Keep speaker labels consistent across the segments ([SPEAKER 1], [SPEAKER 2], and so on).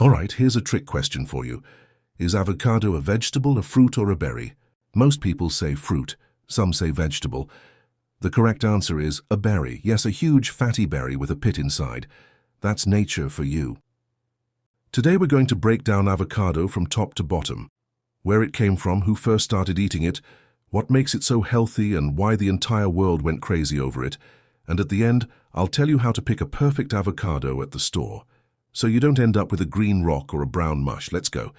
[SPEAKER 1] All right, here's a trick question for you. Is avocado a vegetable, a fruit, or a berry? Most people say fruit. Some say vegetable. The correct answer is a berry. Yes, a huge fatty berry with a pit inside. That's nature for you. Today we're going to break down avocado from top to bottom. Where it came from, who first started eating it, what makes it so healthy, and why the entire world went crazy over it. And at the end, I'll tell you how to pick a perfect avocado at the store, so you don't end up with a green rock or a brown mush. Let's go.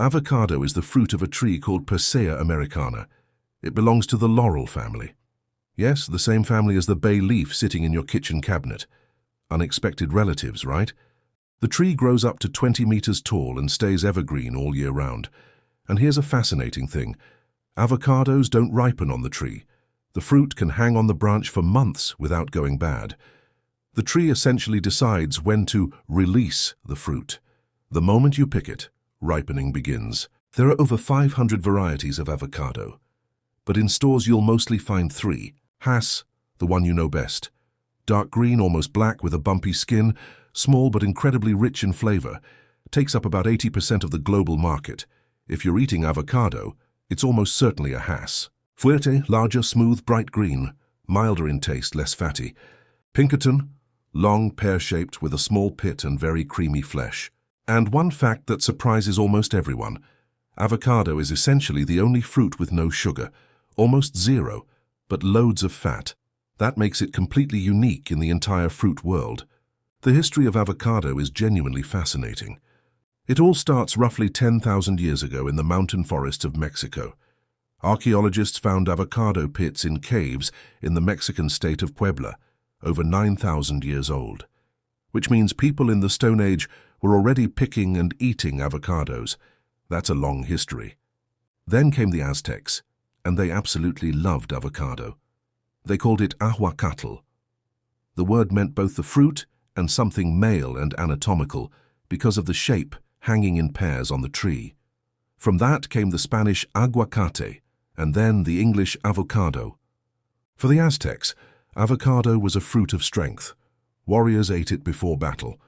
[SPEAKER 1] Avocado is the fruit of a tree called Persea americana. It belongs to the laurel family. Yes, the same family as the bay leaf sitting in your kitchen cabinet. Unexpected relatives, right? The tree grows up to 20 meters tall and stays evergreen all year round. And here's a fascinating thing. Avocados don't ripen on the tree. The fruit can hang on the branch for months without going bad. The tree essentially decides when to release the fruit. The moment you pick it, ripening begins. There are over 500 varieties of avocado, but in stores you'll mostly find three. Hass, the one you know best. Dark green, almost black with a bumpy skin, small but incredibly rich in flavor, takes up about 80% of the global market. If you're eating avocado, it's almost certainly a Hass. Fuerte, larger, smooth, bright green, milder in taste, less fatty. Pinkerton, long, pear-shaped with a small pit and very creamy flesh. And one fact that surprises almost everyone, avocado is essentially the only fruit with no sugar, almost zero, but loads of fat. That makes it completely unique in the entire fruit world. The history of avocado is genuinely fascinating. It all starts roughly 10,000 years ago in the mountain forests of Mexico. Archaeologists found avocado pits in caves in the Mexican state of Puebla, over 9,000 years old. Which means people in the Stone Age were already picking and eating avocados. That's a long history. Then came the Aztecs, and they absolutely loved avocado. They called it ahuacatl. The word meant both the fruit and something male and anatomical because of the shape hanging in pairs on the tree. From that came the Spanish aguacate, and then the English avocado. For the Aztecs, avocado was a fruit of strength. Warriors ate it before battle.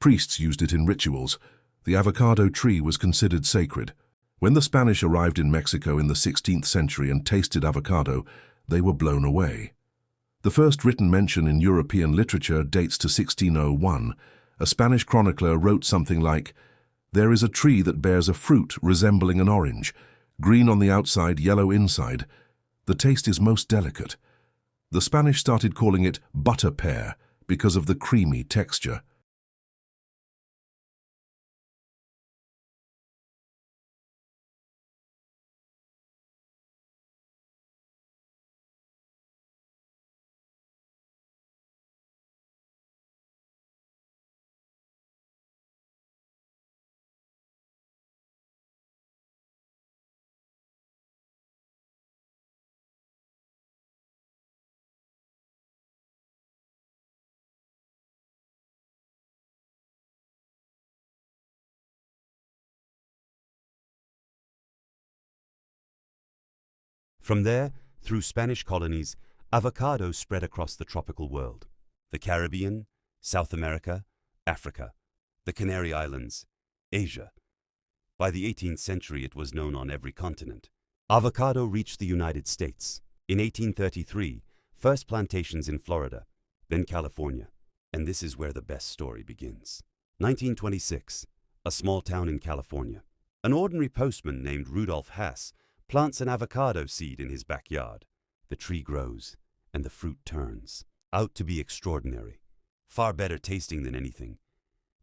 [SPEAKER 1] Priests used it in rituals. The avocado tree was considered sacred. When the Spanish arrived in Mexico in the 16th century and tasted avocado, they were blown away. The first written mention in European literature dates to 1601. A Spanish chronicler wrote something like, "There is a tree that bears a fruit resembling an orange, green on the outside, yellow inside. The taste is most delicate." The Spanish started calling it butter pear because of the creamy texture.
[SPEAKER 2] From there, through Spanish colonies, avocado spread across the tropical world. The Caribbean, South America, Africa, the Canary Islands, Asia. By the 18th century, it was known on every continent. Avocado reached the United States. In 1833, first plantations in Florida, then California. And this is where the best story begins. 1926, a small town in California. An ordinary postman named Rudolph Hass plants an avocado seed in his backyard. The tree grows, and the fruit turns out to be extraordinary, far better tasting than anything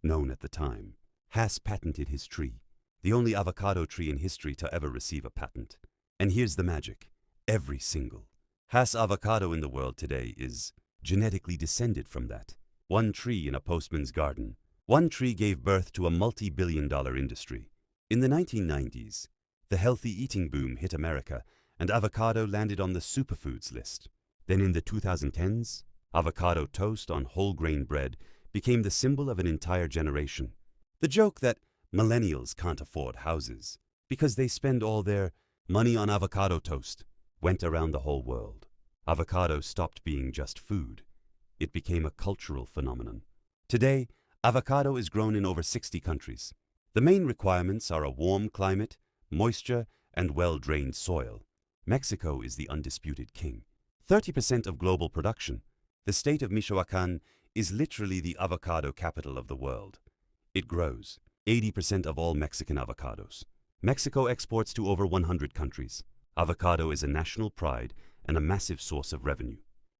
[SPEAKER 2] known at the time. Hass patented his tree, the only avocado tree in history to ever receive a patent. And here's the magic. Every single Hass avocado in the world today is genetically descended from that. One tree in a postman's garden. One tree gave birth to a multi-billion-dollar industry. In the 1990s, the healthy eating boom hit America, and avocado landed on the superfoods list. Then in the 2010s, avocado toast on whole grain bread became the symbol of an entire generation. The joke that millennials can't afford houses because they spend all their money on avocado toast went around the whole world. Avocado stopped being just food. It became a cultural phenomenon. Today, avocado is grown in over 60 countries. The main requirements are a warm climate, moisture, and well-drained soil. Mexico is the undisputed king. 30% of global production. The state of Michoacán is literally the avocado capital of the world. It grows 80% of all Mexican avocados. Mexico exports to over 100 countries. Avocado is a national pride and a massive source of revenue.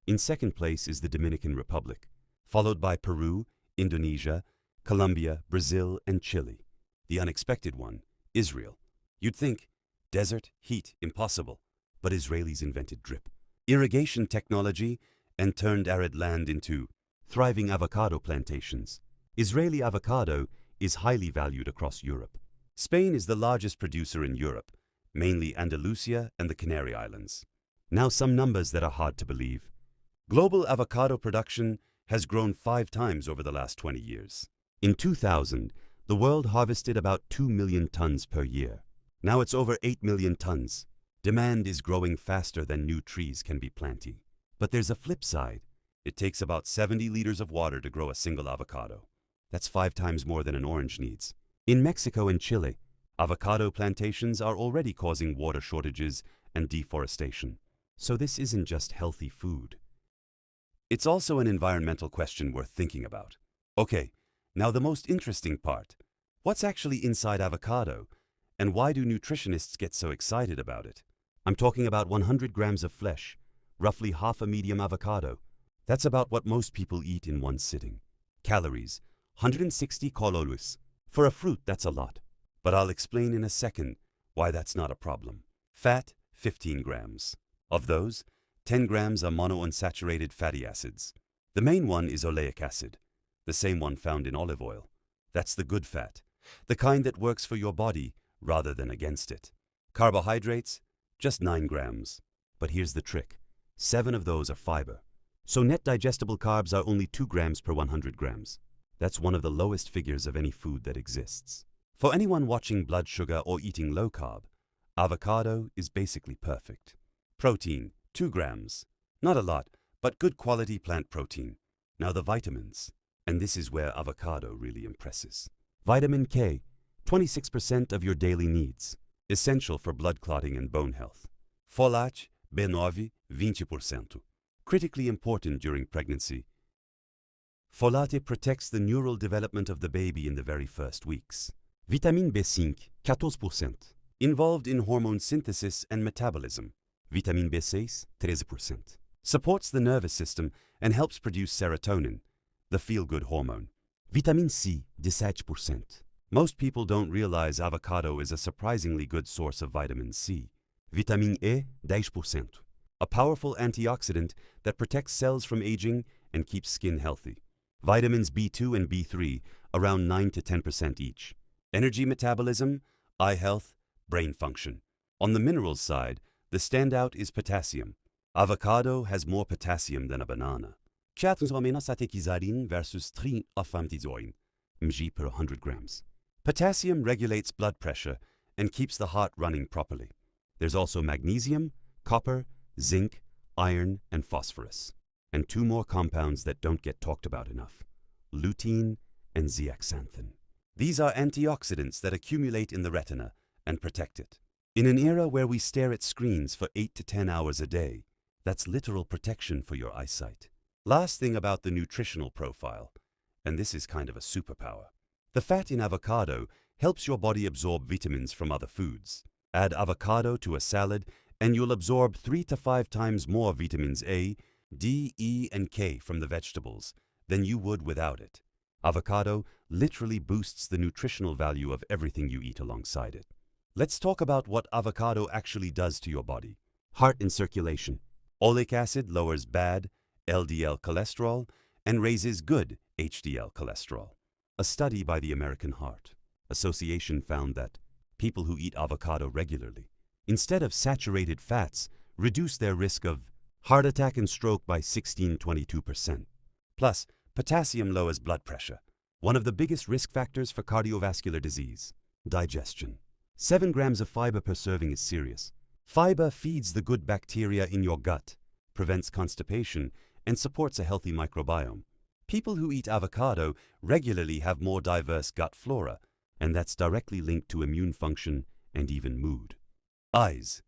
[SPEAKER 2] In second place is the Dominican Republic, followed by Peru, Indonesia, Colombia, Brazil, and Chile. The unexpected one, Israel. You'd think, desert, heat, impossible. But Israelis invented drip, irrigation technology, and turned arid land into thriving avocado plantations. Israeli avocado is highly valued across Europe. Spain is the largest producer in Europe, mainly Andalusia and the Canary Islands. Now some numbers that are hard to believe. Global avocado production has grown 5 times over the last 20 years. In 2000, the world harvested about 2 million tons per year. Now it's over 8 million tons. Demand is growing faster than new trees can be planted. But there's a flip side. It takes about 70 liters of water to grow a single avocado. That's 5 times more than an orange needs. In Mexico and Chile, avocado plantations are already causing water shortages and deforestation. So this isn't just healthy food. It's also an environmental question worth thinking about. Okay, now the most interesting part. What's actually inside avocado? And why do nutritionists get so excited about it? I'm talking about 100 grams of flesh, roughly half a medium avocado. That's about what most people eat in one sitting. Calories, 160 calories. For a fruit, that's a lot. But I'll explain in a second why that's not a problem. Fat, 15 grams. Of those, 10 grams are monounsaturated fatty acids. The main one is oleic acid, the same one found in olive oil. That's the good fat, the kind that works for your body rather than against it. Carbohydrates, just 9 grams. But here's the trick. 7 of those are fiber. So net digestible carbs are only 2 grams per 100 grams. That's one of the lowest figures of any food that exists. For anyone watching blood sugar or eating low carb, avocado is basically perfect. Protein, 2 grams. Not a lot, but good quality plant protein. Now the vitamins. And this is where avocado really impresses. Vitamin K, 26% of your daily needs. Essential for blood clotting and bone health. Folate, B9, 20%. Critically important during pregnancy. Folate protects the neural development of the baby in the very first weeks. Vitamine B5, 14%. Involved in hormone synthesis and metabolism. Vitamine B6, 13%. Supports the nervous system and helps produce serotonin, the feel-good hormone. Vitamine C, 17%. Most people don't realize avocado is a surprisingly good source of vitamin C. Vitamine E, 10%. A powerful antioxidant that protects cells from aging and keeps skin healthy. Vitamins B2 and B3, around 9 to 10% each. Energy metabolism, eye health, brain function. On the minerals side, the standout is potassium. Avocado has more potassium than a banana. 4 versus 3 mg per 100 grams. Potassium regulates blood pressure and keeps the heart running properly. There's also magnesium, copper, zinc, iron, and phosphorus. And 2 more compounds that don't get talked about enough: lutein and zeaxanthin. These are antioxidants that accumulate in the retina and protect it. In an era where we stare at screens for 8 to 10 hours a day, that's literal protection for your eyesight. Last thing about the nutritional profile, and this is kind of a superpower. The fat in avocado helps your body absorb vitamins from other foods. Add avocado to a salad and you'll absorb 3 to 5 times more vitamins A, D, E, and K from the vegetables than you would without it. Avocado literally boosts the nutritional value of everything you eat alongside it. Let's talk about what avocado actually does to your body. Heart and circulation. Oleic acid lowers bad LDL cholesterol and raises good HDL cholesterol. A study by the American Heart Association found that people who eat avocado regularly, instead of saturated fats, reduce their risk of heart attack and stroke by 16–22%. Plus, potassium lowers blood pressure, one of the biggest risk factors for cardiovascular disease. Digestion. 7 grams of fiber per serving is serious. Fiber feeds the good bacteria in your gut, prevents constipation, and supports a healthy microbiome. People who eat avocado regularly have more diverse gut flora, and that's directly linked to immune function and even mood. Eyes.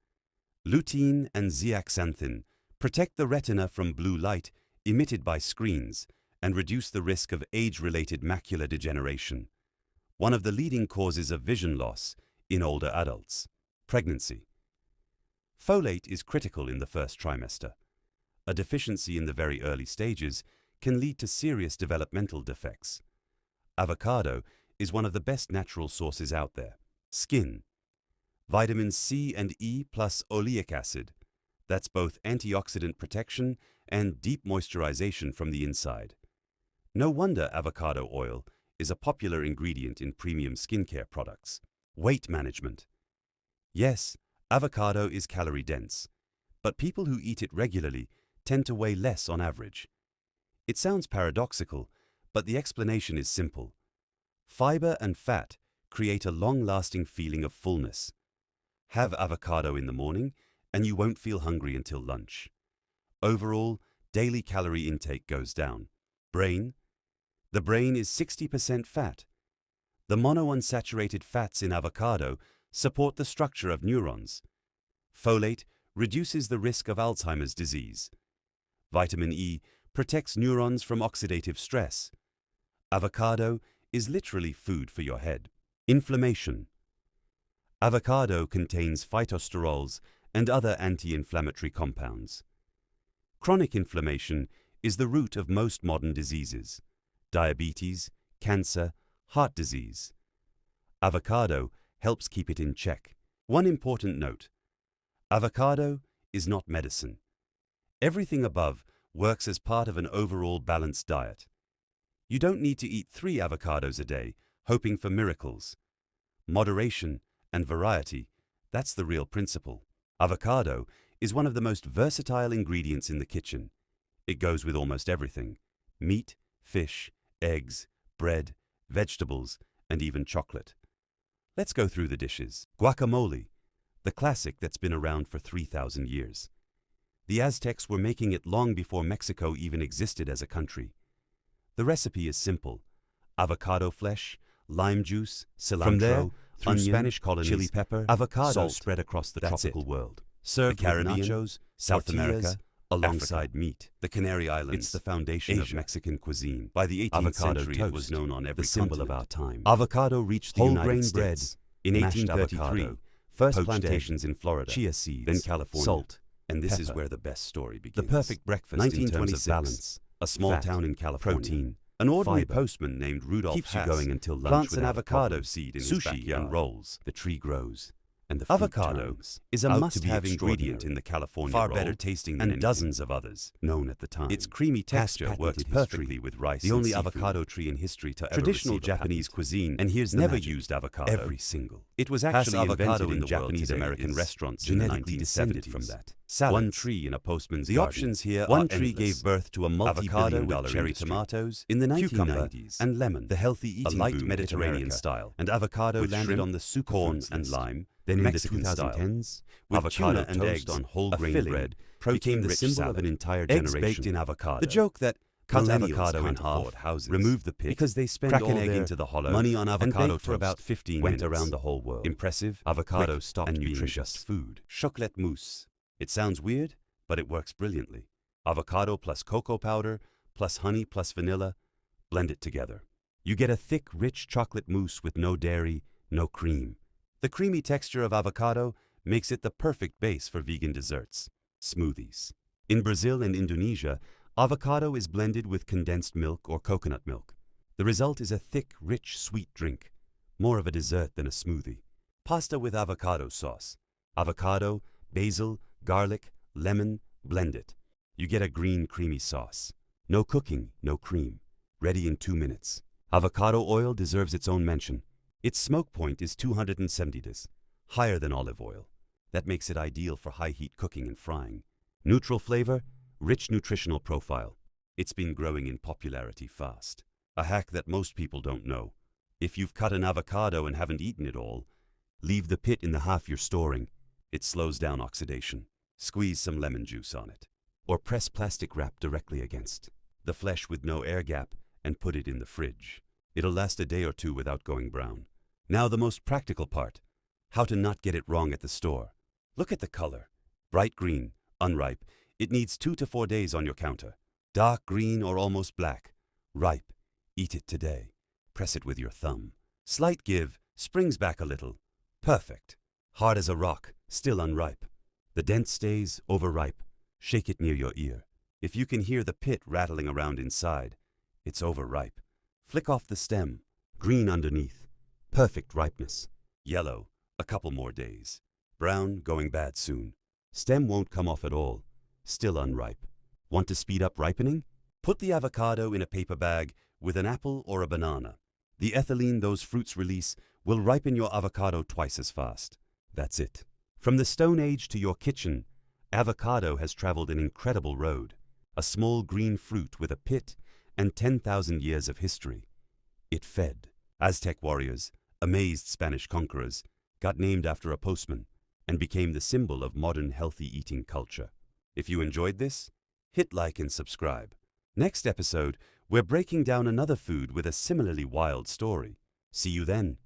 [SPEAKER 2] Lutein and zeaxanthin protect the retina from blue light emitted by screens and reduce the risk of age-related macular degeneration, one of the leading causes of vision loss in older adults. Pregnancy. Folate is critical in the first trimester. A deficiency in the very early stages can lead to serious developmental defects. Avocado is one of the best natural sources out there. Skin. Vitamin C and E plus oleic acid. That's both antioxidant protection and deep moisturization from the inside. No wonder avocado oil is a popular ingredient in premium skincare products. Weight management. Yes, avocado is calorie-dense, but people who eat it regularly tend to weigh less on average. It sounds paradoxical, but the explanation is simple. Fiber and fat create a long-lasting feeling of fullness. Have avocado in the morning, and you won't feel hungry until lunch. Overall, daily calorie intake goes down. Brain. The brain is 60% fat. The monounsaturated fats in avocado support the structure of neurons. Folate reduces the risk of Alzheimer's disease. Vitamin E protects neurons from oxidative stress. Avocado is literally food for your head. Inflammation. Avocado contains phytosterols and other anti-inflammatory compounds. Chronic inflammation is the root of most modern diseases: diabetes, cancer, heart disease. Avocado helps keep it in check. One important note: avocado is not medicine. Everything above works as part of an overall balanced diet. You don't need to eat 3 avocados a day, hoping for miracles. Moderation and variety, that's the real principle. Avocado is one of the most versatile ingredients in the kitchen. It goes with almost everything: meat, fish, eggs, bread, vegetables, and even chocolate. Let's go through the dishes. Guacamole, the classic that's been around for 3,000 years. The Aztecs were making it long before Mexico even existed as a country. The recipe is simple: avocado flesh, lime juice, cilantro,
[SPEAKER 3] From there, through
[SPEAKER 2] onion,
[SPEAKER 3] Spanish colonies,
[SPEAKER 2] chili pepper,
[SPEAKER 3] avocado
[SPEAKER 2] salt
[SPEAKER 3] spread across the
[SPEAKER 2] That's
[SPEAKER 3] tropical
[SPEAKER 2] it.
[SPEAKER 3] world.
[SPEAKER 2] served
[SPEAKER 3] The Caribbean,
[SPEAKER 2] with nachos, South
[SPEAKER 3] tortillas,
[SPEAKER 2] America, alongside meat. The Canary Islands,
[SPEAKER 3] It's the foundation
[SPEAKER 2] Asia.
[SPEAKER 3] of Mexican cuisine.
[SPEAKER 2] By the 18th
[SPEAKER 3] Avocado
[SPEAKER 2] century,
[SPEAKER 3] toast,
[SPEAKER 2] it was known on every
[SPEAKER 3] the symbol
[SPEAKER 2] continent.
[SPEAKER 3] of our time.
[SPEAKER 2] Avocado reached the
[SPEAKER 3] Whole
[SPEAKER 2] United
[SPEAKER 3] grain
[SPEAKER 2] States in
[SPEAKER 3] mashed
[SPEAKER 2] 1833.
[SPEAKER 3] avocado,
[SPEAKER 2] First
[SPEAKER 3] poached
[SPEAKER 2] plantations
[SPEAKER 3] egg,
[SPEAKER 2] in Florida,
[SPEAKER 3] chia seeds,
[SPEAKER 2] then California,
[SPEAKER 3] salt,
[SPEAKER 2] and this is
[SPEAKER 3] pepper.
[SPEAKER 2] where the best story
[SPEAKER 3] The
[SPEAKER 2] begins.
[SPEAKER 3] perfect breakfast in terms of
[SPEAKER 2] 1926,
[SPEAKER 3] balance,
[SPEAKER 2] a small
[SPEAKER 3] fat,
[SPEAKER 2] town in California.
[SPEAKER 3] protein,
[SPEAKER 2] An ordinary
[SPEAKER 3] fiber.
[SPEAKER 2] postman named Rudolph
[SPEAKER 3] Keeps you
[SPEAKER 2] Hass
[SPEAKER 3] going until lunch
[SPEAKER 2] plants an
[SPEAKER 3] without a
[SPEAKER 2] avocado
[SPEAKER 3] problem.
[SPEAKER 2] seed in his
[SPEAKER 3] Sushi
[SPEAKER 2] backyard and rolls.
[SPEAKER 3] The tree grows, and the fruit
[SPEAKER 2] Avocado
[SPEAKER 3] turns
[SPEAKER 2] is a
[SPEAKER 3] out to be
[SPEAKER 2] must-have ingredient
[SPEAKER 3] extraordinary.
[SPEAKER 2] in the California
[SPEAKER 3] Far
[SPEAKER 2] roll,
[SPEAKER 3] better tasting than
[SPEAKER 2] and
[SPEAKER 3] anything
[SPEAKER 2] dozens of others
[SPEAKER 3] known at the time.
[SPEAKER 2] Its creamy texture
[SPEAKER 3] patented
[SPEAKER 2] works
[SPEAKER 3] history,
[SPEAKER 2] perfectly with rice
[SPEAKER 3] the
[SPEAKER 2] and
[SPEAKER 3] only
[SPEAKER 2] seafood.
[SPEAKER 3] avocado tree in history to ever
[SPEAKER 2] Traditional
[SPEAKER 3] receive a
[SPEAKER 2] Japanese
[SPEAKER 3] patent.
[SPEAKER 2] cuisine
[SPEAKER 3] And here's the
[SPEAKER 2] never
[SPEAKER 3] magic.
[SPEAKER 2] used avocado.
[SPEAKER 3] Every single.
[SPEAKER 2] It was
[SPEAKER 3] Hass
[SPEAKER 2] actually
[SPEAKER 3] avocado
[SPEAKER 2] invented
[SPEAKER 3] in
[SPEAKER 2] in
[SPEAKER 3] the world
[SPEAKER 2] Japanese
[SPEAKER 3] today
[SPEAKER 2] American
[SPEAKER 3] is
[SPEAKER 2] restaurants in the
[SPEAKER 3] genetically
[SPEAKER 2] 1970s.
[SPEAKER 3] descended from that.
[SPEAKER 2] One
[SPEAKER 3] Salads,
[SPEAKER 2] tree in a postman's
[SPEAKER 3] the
[SPEAKER 2] garden.
[SPEAKER 3] options here
[SPEAKER 2] One
[SPEAKER 3] are
[SPEAKER 2] tree
[SPEAKER 3] endless.
[SPEAKER 2] gave birth to a
[SPEAKER 3] Avocado
[SPEAKER 2] multi-billion-dollar
[SPEAKER 3] with cherry
[SPEAKER 2] industry.
[SPEAKER 3] tomatoes
[SPEAKER 2] in the
[SPEAKER 3] cucumber,
[SPEAKER 2] 1990s, and lemon,
[SPEAKER 3] the healthy
[SPEAKER 2] a
[SPEAKER 3] eating
[SPEAKER 2] light
[SPEAKER 3] boom hit
[SPEAKER 2] Mediterranean
[SPEAKER 3] America.
[SPEAKER 2] style, and avocado
[SPEAKER 3] With
[SPEAKER 2] landed
[SPEAKER 3] shrimp,
[SPEAKER 2] on the
[SPEAKER 3] the
[SPEAKER 2] corn
[SPEAKER 3] food
[SPEAKER 2] and
[SPEAKER 3] fest.
[SPEAKER 2] lime,
[SPEAKER 3] Then in the
[SPEAKER 2] Mexican style.
[SPEAKER 3] 2010s,
[SPEAKER 2] With
[SPEAKER 3] avocado
[SPEAKER 2] tuna and
[SPEAKER 3] toast
[SPEAKER 2] eggs,
[SPEAKER 3] on whole
[SPEAKER 2] a
[SPEAKER 3] grain
[SPEAKER 2] filling,
[SPEAKER 3] bread
[SPEAKER 2] protein
[SPEAKER 3] became the
[SPEAKER 2] rich
[SPEAKER 3] symbol
[SPEAKER 2] salad,
[SPEAKER 3] of an entire
[SPEAKER 2] eggs
[SPEAKER 3] generation.
[SPEAKER 2] baked in avocado.
[SPEAKER 3] The joke that
[SPEAKER 2] Cut
[SPEAKER 3] millennials
[SPEAKER 2] avocado
[SPEAKER 3] can't
[SPEAKER 2] in half,
[SPEAKER 3] afford houses,
[SPEAKER 2] remove the pit,
[SPEAKER 3] because they spend
[SPEAKER 2] crack
[SPEAKER 3] all
[SPEAKER 2] an egg
[SPEAKER 3] their
[SPEAKER 2] into the hollow,
[SPEAKER 3] money on
[SPEAKER 2] and
[SPEAKER 3] avocado
[SPEAKER 2] bake for
[SPEAKER 3] toast,
[SPEAKER 2] about 15
[SPEAKER 3] went
[SPEAKER 2] minutes.
[SPEAKER 3] around the whole world.
[SPEAKER 2] Impressive,
[SPEAKER 3] Avocado
[SPEAKER 2] quick,
[SPEAKER 3] stopped
[SPEAKER 2] and
[SPEAKER 3] being
[SPEAKER 2] nutritious.
[SPEAKER 3] just food.
[SPEAKER 2] Chocolate mousse. It sounds weird, but it works brilliantly. Avocado plus cocoa powder, plus honey plus vanilla, blend it together. You get a thick, rich chocolate mousse with no dairy, no cream. The creamy texture of avocado makes it the perfect base for vegan desserts. Smoothies. In Brazil and Indonesia, avocado is blended with condensed milk or coconut milk. The result is a thick, rich, sweet drink, more of a dessert than a smoothie. Pasta with avocado sauce. Avocado, basil, garlic, lemon, blend it. You get a green, creamy sauce. No cooking, no cream. Ready in 2 minutes. Avocado oil deserves its own mention. Its smoke point is 270 degrees, higher than olive oil. That makes it ideal for high-heat cooking and frying. Neutral flavor, rich nutritional profile. It's been growing in popularity fast. A hack that most people don't know. If you've cut an avocado and haven't eaten it all, leave the pit in the half you're storing. It slows down oxidation. Squeeze some lemon juice on it. Or press plastic wrap directly against the flesh with no air gap and put it in the fridge. It'll last a day or two without going brown. Now the most practical part, how to not get it wrong at the store. Look at the color. Bright green, unripe. It needs 2 to 4 days on your counter. Dark green or almost black. Ripe. Eat it today. Press it with your thumb. Slight give, springs back a little. Perfect. Hard as a rock, still unripe. The dent stays, overripe. Shake it near your ear. If you can hear the pit rattling around inside, it's overripe. Flick off the stem. Green underneath. Perfect ripeness. Yellow, a couple more days. Brown, going bad soon. Stem won't come off at all. Still unripe. Want to speed up ripening? Put the avocado in a paper bag with an apple or a banana. The ethylene those fruits release will ripen your avocado twice as fast. That's it. From the Stone Age to your kitchen, avocado has traveled an incredible road. A small green fruit with a pit and 10,000 years of history. It fed. Aztec warriors, amazed Spanish conquerors, got named after a postman and became the symbol of modern healthy eating culture. If you enjoyed this, hit like and subscribe. Next episode, we're breaking down another food with a similarly wild story. See you then.